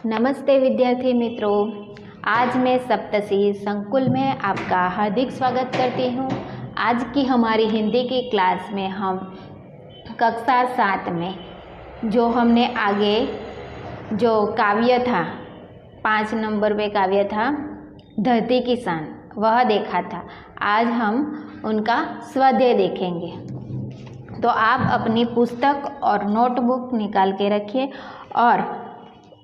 नमस्ते विद्यार्थी मित्रों, आज मैं सप्तशी संकुल में आपका हार्दिक स्वागत करती हूँ। आज की हमारी हिंदी की क्लास में हम कक्षा 7 में जो हमने आगे जो काव्य था 5 नंबर पे काव्य था धरती की शान, वह देखा था। आज हम उनका स्वाध्याय देखेंगे। तो आप अपनी पुस्तक और नोटबुक निकाल के रखिए और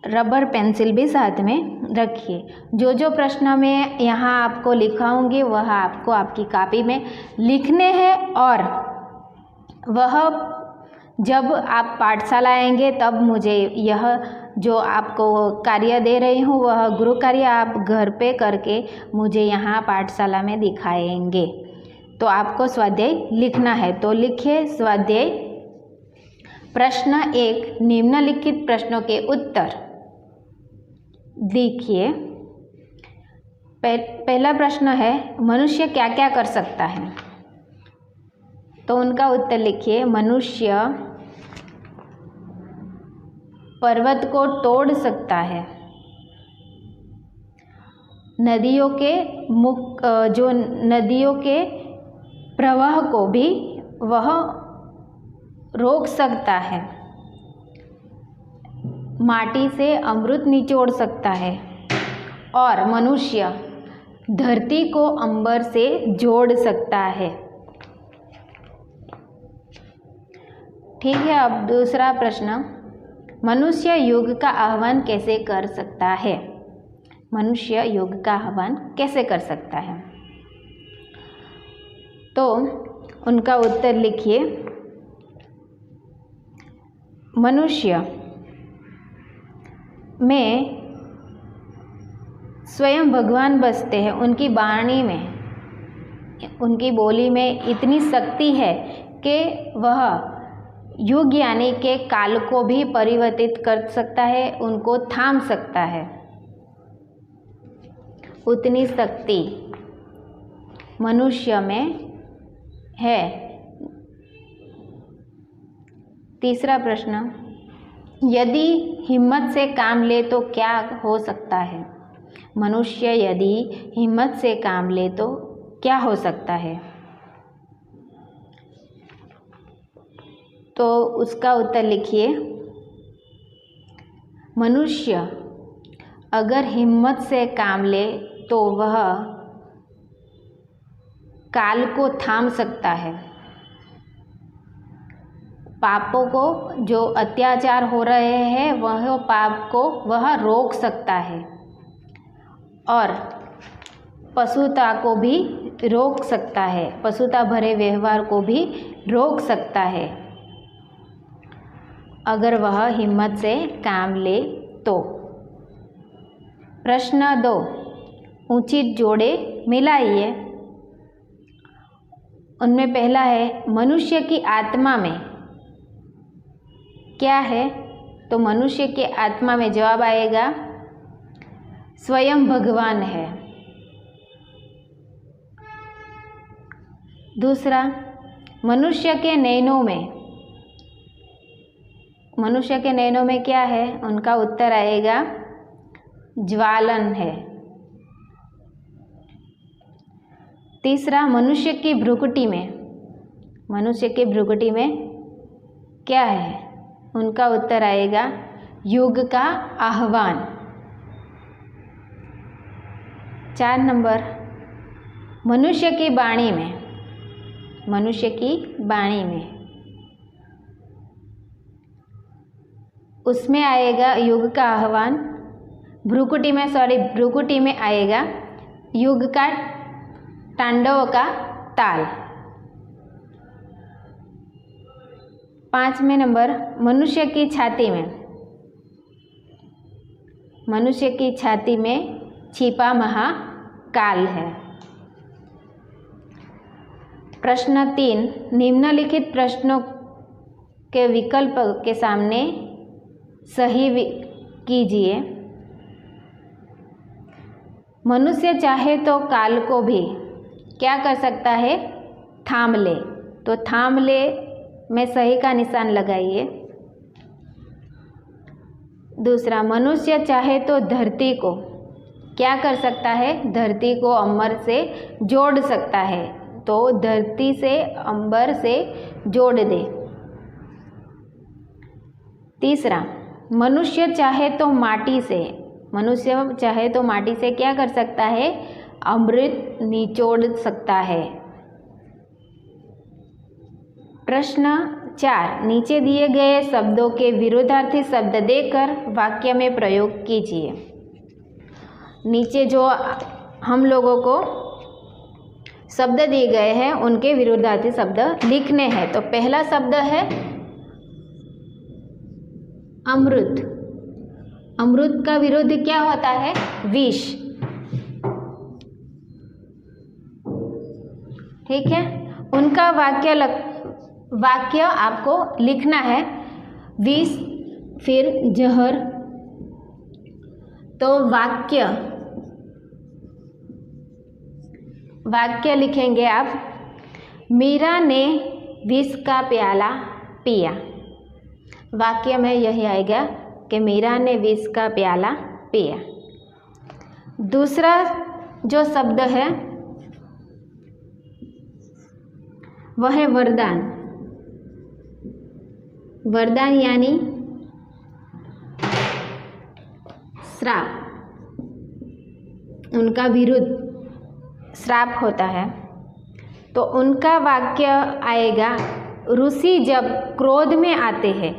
रबर पेंसिल भी साथ में रखिए। जो जो प्रश्न मैं यहाँ आपको लिखाऊंगी वह आपको आपकी कॉपी में लिखने हैं और वह जब आप पाठशाला आएंगे तब मुझे यह जो आपको कार्य दे रही हूँ वह गृह कार्य आप घर पे करके मुझे यहाँ पाठशाला में दिखाएंगे। तो आपको स्वाध्याय लिखना है, तो लिखिए स्वाध्याय। प्रश्न 1, निम्नलिखित प्रश्नों के उत्तर लिखिए। पहला प्रश्न है, मनुष्य क्या क्या कर सकता है? तो उनका उत्तर लिखिए। मनुष्य पर्वत को तोड़ सकता है, नदियों के प्रवाह को भी वह रोक सकता है, माटी से अमृत निचोड़ सकता है और मनुष्य धरती को अंबर से जोड़ सकता है। ठीक है। अब दूसरा प्रश्न, मनुष्य युग का आह्वान कैसे कर सकता है? मनुष्य युग का आह्वान कैसे कर सकता है? तो उनका उत्तर लिखिए। मनुष्य में स्वयं भगवान बसते हैं। उनकी वाणी में, उनकी बोली में इतनी शक्ति है कि वह युग यानी के काल को भी परिवर्तित कर सकता है, उनको थाम सकता है। उतनी शक्ति मनुष्य में है। तीसरा प्रश्न, यदि हिम्मत से काम ले तो क्या हो सकता है? मनुष्य यदि हिम्मत से काम ले तो क्या हो सकता है? तो उसका उत्तर लिखिए। मनुष्य अगर हिम्मत से काम ले तो वह काल को थाम सकता है, पापों को, जो अत्याचार हो रहे हैं वह पाप को वह रोक सकता है और पशुता को भी रोक सकता है, पशुता भरे व्यवहार को भी रोक सकता है अगर वह हिम्मत से काम ले तो। प्रश्न 2, उचित जोड़े मिलाइए। उनमें पहला है, मनुष्य की आत्मा में क्या है? तो मनुष्य के आत्मा में जवाब आएगा स्वयं भगवान है। दूसरा, मनुष्य के नैनों में क्या है? उनका उत्तर आएगा ज्वालन है। तीसरा, मनुष्य की भ्रुकुटी में क्या है? उनका उत्तर आएगा युग का आह्वान। 4 नंबर, मनुष्य की वाणी में उसमें आएगा युग का आह्वान। भ्रुकुटी में आएगा युग का तांडव का ताल। 5वें नंबर, मनुष्य की छाती में छिपा महाकाल है। प्रश्न 3, निम्नलिखित प्रश्नों के विकल्प के सामने सही कीजिए। मनुष्य चाहे तो काल को भी क्या कर सकता है? थाम ले। तो थाम ले में सही का निशान लगाइए। दूसरा, मनुष्य चाहे तो धरती को क्या कर सकता है? धरती को अंबर से जोड़ सकता है, तो धरती से अंबर से जोड़ दे। तीसरा, मनुष्य चाहे तो माटी से क्या कर सकता है? अमृत निचोड़ सकता है। प्रश्न 4, नीचे दिए गए शब्दों के विरोधार्थी शब्द देकर वाक्य में प्रयोग कीजिए। नीचे जो हम लोगों को शब्द दिए गए हैं उनके विरोधार्थी शब्द लिखने हैं। तो पहला शब्द है अमृत। अमृत का विरोध क्या होता है? विष। ठीक है, उनका वाक्य आपको लिखना है। विष फिर जहर। तो वाक्य लिखेंगे आप, मीरा ने विष का प्याला पिया। वाक्य में यही आएगा कि मीरा ने विष का प्याला पिया। दूसरा जो शब्द है वह है वरदान। वरदान यानी श्राप, उनका विरुद्ध श्राप होता है। तो उनका वाक्य आएगा, ऋषि जब क्रोध में आते हैं,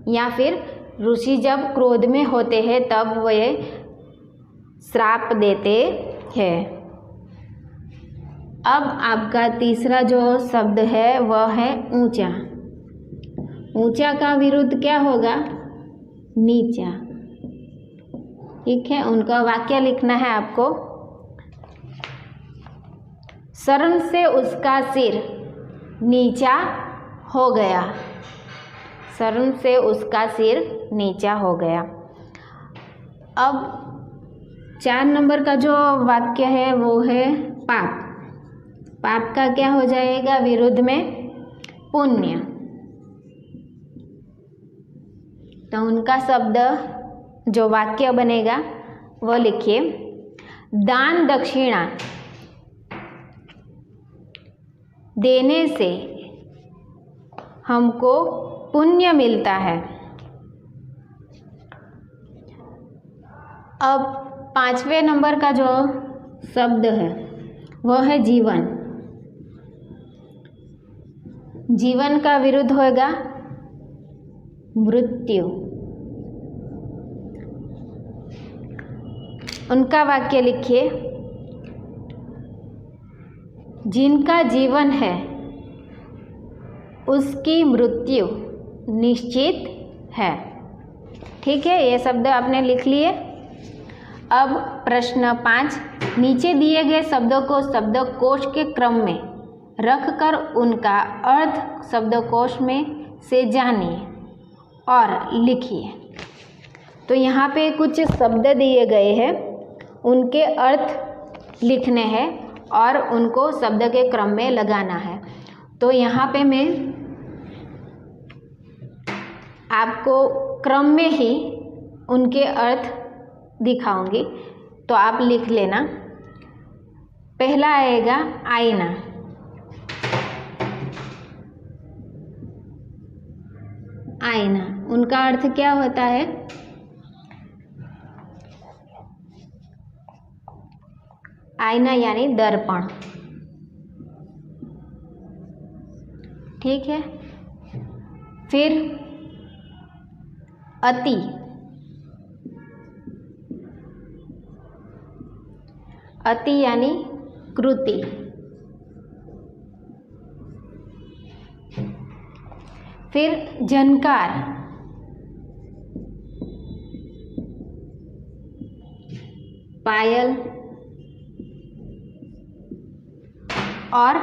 या फिर ऋषि जब क्रोध में होते हैं तब वे श्राप देते हैं। अब आपका तीसरा जो शब्द है वह है ऊंचा। ऊंचा का विरुद्ध क्या होगा? नीचा। ठीक है, उनका वाक्य लिखना है आपको, शर्म से उसका सिर नीचा हो गया। शर्म से उसका सिर नीचा हो गया। अब 4 नंबर का जो वाक्य है वो है पाप। पाप का क्या हो जाएगा विरुद्ध में? पुण्य। तो उनका शब्द जो वाक्य बनेगा वो लिखिए, दान दक्षिणा देने से हमको पुण्य मिलता है। अब 5वें नंबर का जो शब्द है वह है जीवन। जीवन का विरुद्ध होगा मृत्यु। उनका वाक्य लिखिए, जिनका जीवन है उसकी मृत्यु निश्चित है। ठीक है, ये शब्द आपने लिख लिए। अब प्रश्न 5, नीचे दिए गए शब्दों को शब्दकोश के क्रम में रखकर उनका अर्थ शब्दकोश में से जानिए और लिखिए। तो यहाँ पे कुछ शब्द दिए गए हैं, उनके अर्थ लिखने हैं और उनको शब्द के क्रम में लगाना है। तो यहाँ पे मैं आपको क्रम में ही उनके अर्थ दिखाऊंगी, तो आप लिख लेना। पहला आएगा आईना। आईना, उनका अर्थ क्या होता है? आईना यानी दर्पण। ठीक है, फिर अति। अति यानी कृति। फिर झनकार। पायल और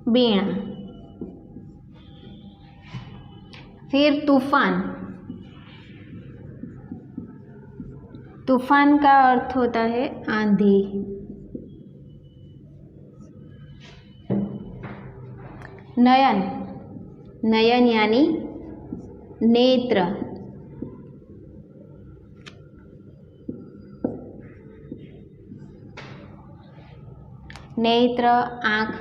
वीणा। फिर तूफान। तूफान का अर्थ होता है आंधी। नयन। नयन यानी नेत्र। नेत्र आँख।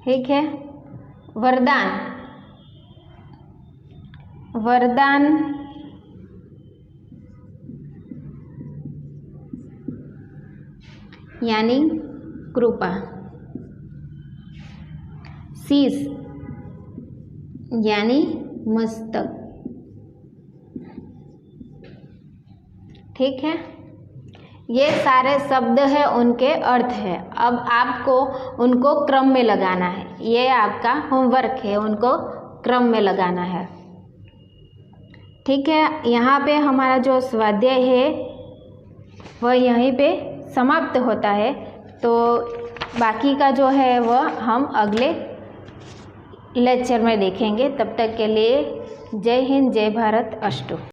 ठीक है। वरदान, वरदान यानी कृपा। शीश यानी मस्तक। ठीक है, ये सारे शब्द है, उनके अर्थ है। अब आपको उनको क्रम में लगाना है। ये आपका होमवर्क है, उनको क्रम में लगाना है। ठीक है, यहाँ पे हमारा जो स्वाध्याय है वह यहीं पे समाप्त होता है। तो बाकी का जो है वह हम अगले लेक्चर में देखेंगे। तब तक के लिए जय हिंद, जय भारत, अस्तु।